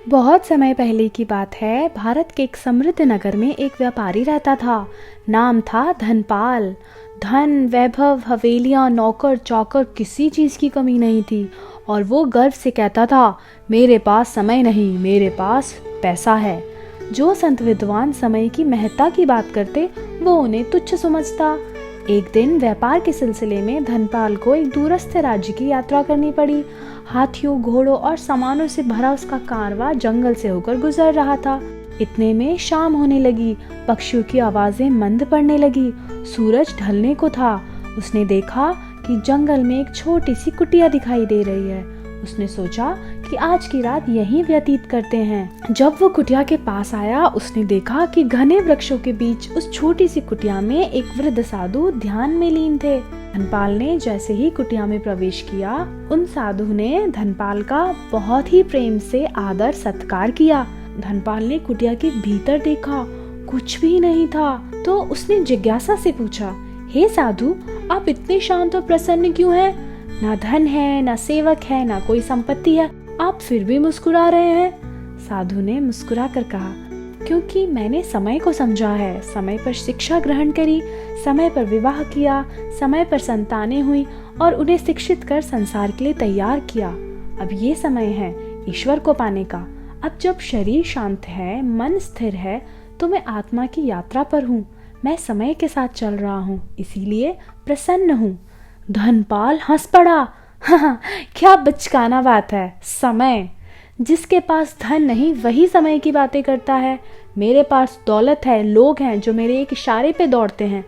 बहुत समय पहले की बात है। भारत के एक समृद्ध नगर में एक व्यापारी रहता था। नाम था धनपाल। धन, वैभव, हवेलियां, नौकर चाकर, किसी चीज की कमी नहीं थी। और वो गर्व से कहता था, मेरे पास समय नहीं, मेरे पास पैसा है। जो संत विद्वान समय की महत्ता की बात करते, वो उन्हें तुच्छ समझता। एक दिन व्यापार के सिलसिले में धनपाल को एक दूरस्थ राज्य की यात्रा करनी पड़ी। हाथियों, घोड़ों और सामानों से भरा उसका कारवां जंगल से होकर गुजर रहा था। इतने में शाम होने लगी, पक्षियों की आवाजें मंद पड़ने लगी, सूरज ढलने को था। उसने देखा कि जंगल में एक छोटी सी कुटिया दिखाई दे रही है। उसने सोचा कि आज की रात यहीं व्यतीत करते हैं। जब वो कुटिया के पास आया, उसने देखा कि घने वृक्षों के बीच उस छोटी सी कुटिया में एक वृद्ध साधु ध्यान में लीन थे। धनपाल ने जैसे ही कुटिया में प्रवेश किया, उन साधु ने धनपाल का बहुत ही प्रेम से आदर सत्कार किया। धनपाल ने कुटिया के भीतर देखा, कुछ भी नहीं था। तो उसने जिज्ञासा से पूछा, हे साधु, आप इतने शांत और प्रसन्न क्यों हैं? ना धन है, ना सेवक है, ना कोई संपत्ति है, आप फिर भी मुस्कुरा रहे हैं। साधु ने मुस्कुरा कर कहा, क्योंकि मैंने समय को समझा है, समय पर शिक्षा ग्रहण करी, समय पर विवाह किया, समय पर संतानें हुई और उन्हें शिक्षित कर संसार के लिए तैयार किया। अब ये समय है ईश्वर को पाने का। अब जब शरीर शांत है, मन स्थिर है, तो मैं आत्मा की यात्रा पर हूँ। मैं समय के साथ चल रहा हूँ, इसीलिए प्रसन्न हूँ। धनपाल हंस पड़ा। हाँ, क्या बचकाना बात है। समय, जिसके पास धन नहीं वही समय की बातें करता है। मेरे पास दौलत है, लोग हैं जो मेरे एक इशारे पे दौड़ते हैं।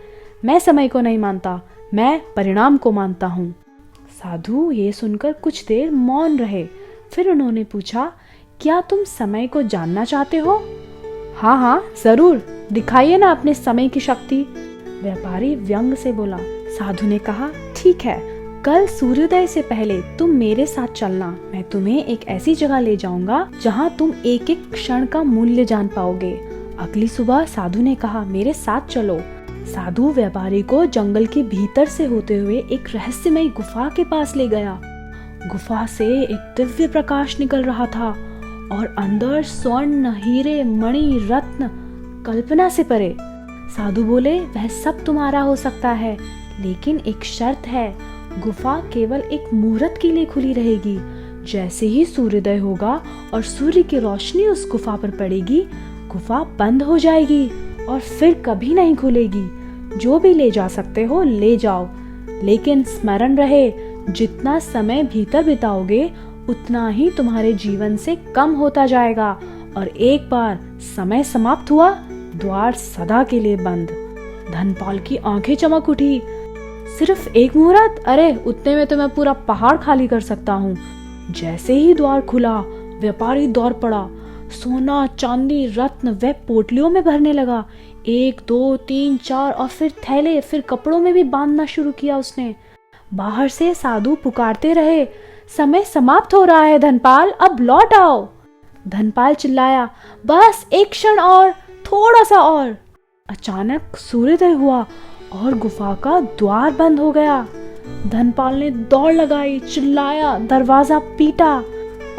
मैं समय को नहीं मानता, मैं परिणाम को मानता हूँ। साधु ये सुनकर कुछ देर मौन रहे। फिर उन्होंने पूछा, क्या तुम समय को जानना चाहते हो? हाँ हाँ जरूर, दिखाइए ना अपने समय की शक्ति। व्यापारी व्यंग से बोला। साधु ने कहा, ठीक है, कल सूर्योदय से पहले तुम मेरे साथ चलना। मैं तुम्हें एक ऐसी जगह ले जाऊंगा जहां तुम एक एक क्षण का मूल्य जान पाओगे। अगली सुबह साधु ने कहा, मेरे साथ चलो। साधु व्यापारी को जंगल के भीतर से होते हुए एक रहस्यमय गुफा के पास ले गया। गुफा से एक दिव्य प्रकाश निकल रहा था और अंदर स्वर्ण, हीरे, मणि, रत्न कल्पना से परे। साधु बोले, वह सब तुम्हारा हो सकता है, लेकिन एक शर्त है, गुफा केवल एक मुहूर्त के लिए खुली रहेगी। जैसे ही सूर्योदय होगा और सूर्य की रोशनी उस गुफा पर पड़ेगी, गुफा बंद हो जाएगी और फिर कभी नहीं खुलेगी। जो भी ले जा सकते हो ले जाओ, लेकिन स्मरण रहे, जितना समय भीतर बिताओगे उतना ही तुम्हारे जीवन से कम होता जाएगा, और एक बार समय समाप्त हुआ, द्वार सदा के लिए बंद। धनपाल की आंखें चमक उठी। सिर्फ एक मुहूर्त? अरे उतने में तो मैं पूरा पहाड़ खाली कर सकता हूँ। जैसे ही द्वार खुला, व्यापारी दौड़ पड़ा। सोना, चांदी, रत्न वे पोटलियों में भरने लगा। 1, 2, 3, 4 और फिर थैले, फिर कपड़ों में भी बांधना शुरू किया उसने। बाहर से साधु पुकारते रहे, समय समाप्त हो रहा है धनपाल, अब लौट आओ। धनपाल चिल्लाया, बस एक क्षण और, थोड़ा सा और। अचानक सूर्योदय हुआ और गुफा का द्वार बंद हो गया। धनपाल ने दौड़ लगाई, चिल्लाया, दरवाजा पीटा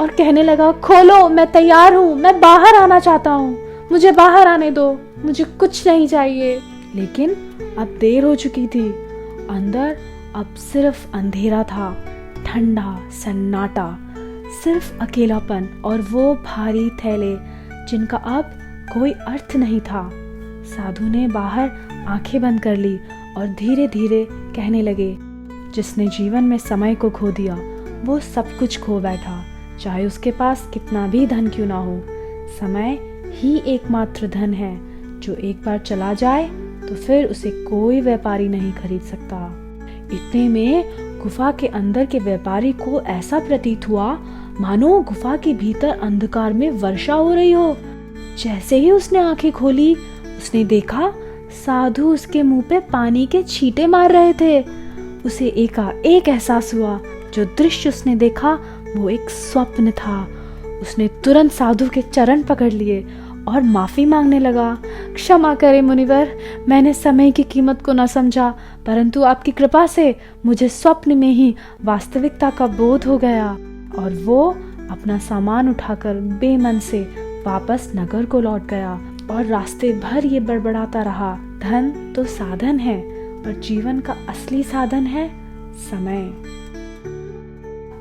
और कहने लगा, खोलो, मैं तैयार हूँ, मैं बाहर आना चाहता हूँ, मुझे बाहर आने दो, मुझे कुछ नहीं चाहिए। लेकिन अब देर हो चुकी थी। अंदर अब सिर्फ अंधेरा था, ठंडा सन्नाटा, सिर्फ अकेलापन और वो भारी थैले जिनका अब कोई अर्थ नहीं था। साधु ने बाहर आंखें बंद कर ली और धीरे धीरे कहने लगे, जिसने जीवन में समय को खो दिया वो सब कुछ खो बैठा, चाहे उसके पास कितना भी धन क्यों ना हो। समय ही एकमात्र धन है, जो एक बार चला जाए तो फिर उसे कोई व्यापारी नहीं खरीद सकता। इतने में गुफा के अंदर के व्यापारी को ऐसा प्रतीत हुआ मानो गुफा के भीतर अंधकार में वर्षा हो रही हो। जैसे ही उसने आंखें खोली, उसने देखा साधु उसके मुंह पे पानी के छींटे मार रहे थे। उसे एकाएक एहसास हुआ, जो दृश्य उसने देखा वो एक स्वप्न था। उसने तुरंत साधु के चरण पकड़ लिए और माफी मांगने लगा। क्षमा करें मुनिवर, मैंने समय की कीमत को न समझा, परंतु आपकी कृपा से मुझे स्वप्न में ही वास्तविकता का बोध हो गया और वो अपना सामान उठाकर बेमन से वापस नगर को लौट गया और रास्ते भर ये बड़बड़ाता रहा, धन तो साधन है पर जीवन का असली साधन है समय।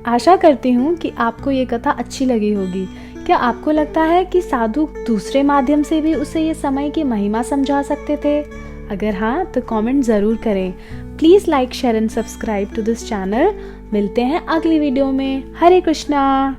आशा करती हूँ कि आपको ये कथा अच्छी लगी होगी। क्या आपको लगता है कि साधु दूसरे माध्यम से भी उसे ये समय की महिमा समझा सकते थे? अगर हाँ तो कमेंट ज़रूर करें। Please like, share and subscribe to this channel. मिलते हैं अगली वीडियो में। हरे कृष्णा।